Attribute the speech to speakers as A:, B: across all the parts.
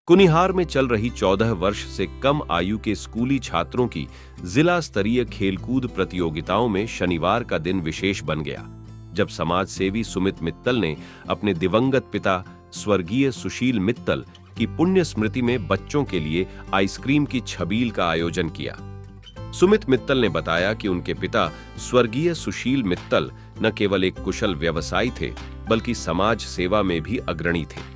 A: कुनिहार में चल रही 14 वर्ष से कम आयु के स्कूली छात्रों की जिला स्तरीय खेलकूद प्रतियोगिताओं में शनिवार का दिन विशेष बन गया, जब समाज सेवी सुमित मित्तल ने अपने दिवंगत पिता स्वर्गीय सुशील मित्तल की पुण्य स्मृति में बच्चों के लिए आइसक्रीम की छबील का आयोजन किया। सुमित मित्तल ने बताया कि उनके पिता स्वर्गीय सुशील मित्तल न केवल एक कुशल व्यवसायी थे, बल्कि समाज सेवा में भी अग्रणी थे।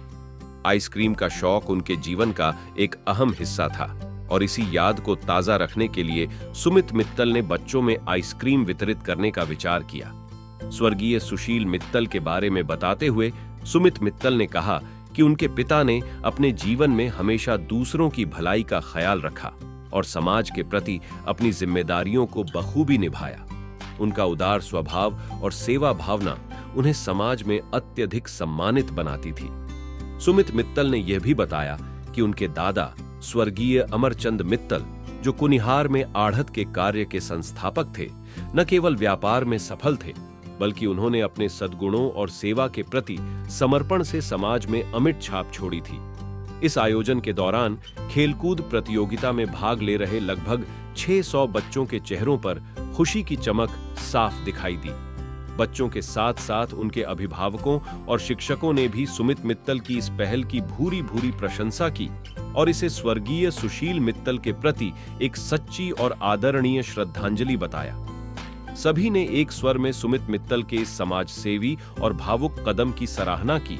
A: आइसक्रीम का शौक उनके जीवन का एक अहम हिस्सा था और इसी याद को ताजा रखने के लिए सुमित मित्तल ने बच्चों में आइसक्रीम वितरित करने का विचार किया। स्वर्गीय सुशील मित्तल के बारे में बताते हुए सुमित मित्तल ने कहा कि उनके पिता ने अपने जीवन में हमेशा दूसरों की भलाई का ख्याल रखा और समाज के प्रति अपनी जिम्मेदारियों को बखूबी निभाया। उनका उदार स्वभाव और सेवा भावना उन्हें समाज में अत्यधिक सम्मानित बनाती थी। सुमित मित्तल ने यह भी बताया कि उनके दादा स्वर्गीय अमरचंद मित्तल, जो कुनिहार में आढ़त के कार्य के संस्थापक थे, न केवल व्यापार में सफल थे, बल्कि उन्होंने अपने सद्गुणों और सेवा के प्रति समर्पण से समाज में अमिट छाप छोड़ी थी। इस आयोजन के दौरान खेलकूद प्रतियोगिता में भाग ले रहे लगभग 600 बच्चों के चेहरों पर खुशी की चमक साफ दिखाई दी। बच्चों के साथ साथ उनके अभिभावकों और शिक्षकों ने भी सुमित मित्तल की इस पहल की भूरी भूरी प्रशंसा की और इसे स्वर्गीय सुशील मित्तल के प्रति एक सच्ची और आदरणीय श्रद्धांजलि बताया। सभी ने एक स्वर में सुमित मित्तल के इस समाज सेवी और भावुक कदम की सराहना की।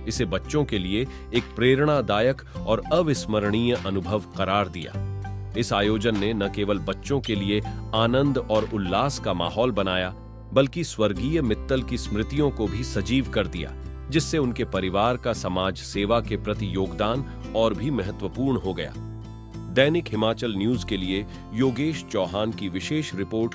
A: इसे बच्चों के लिए एक प्रेरणादायक और अविस्मरणीय अनुभव करार दिया। इस आयोजन ने न केवल बच्चों के लिए आनंद और उल्लास का माहौल बनाया, बल्कि स्वर्गीय मित्तल की स्मृतियों को भी सजीव कर दिया, जिससे उनके परिवार का समाज सेवा के प्रति योगदान और भी महत्वपूर्ण हो गया। दैनिक हिमाचल न्यूज के लिए योगेश चौहान की विशेष रिपोर्ट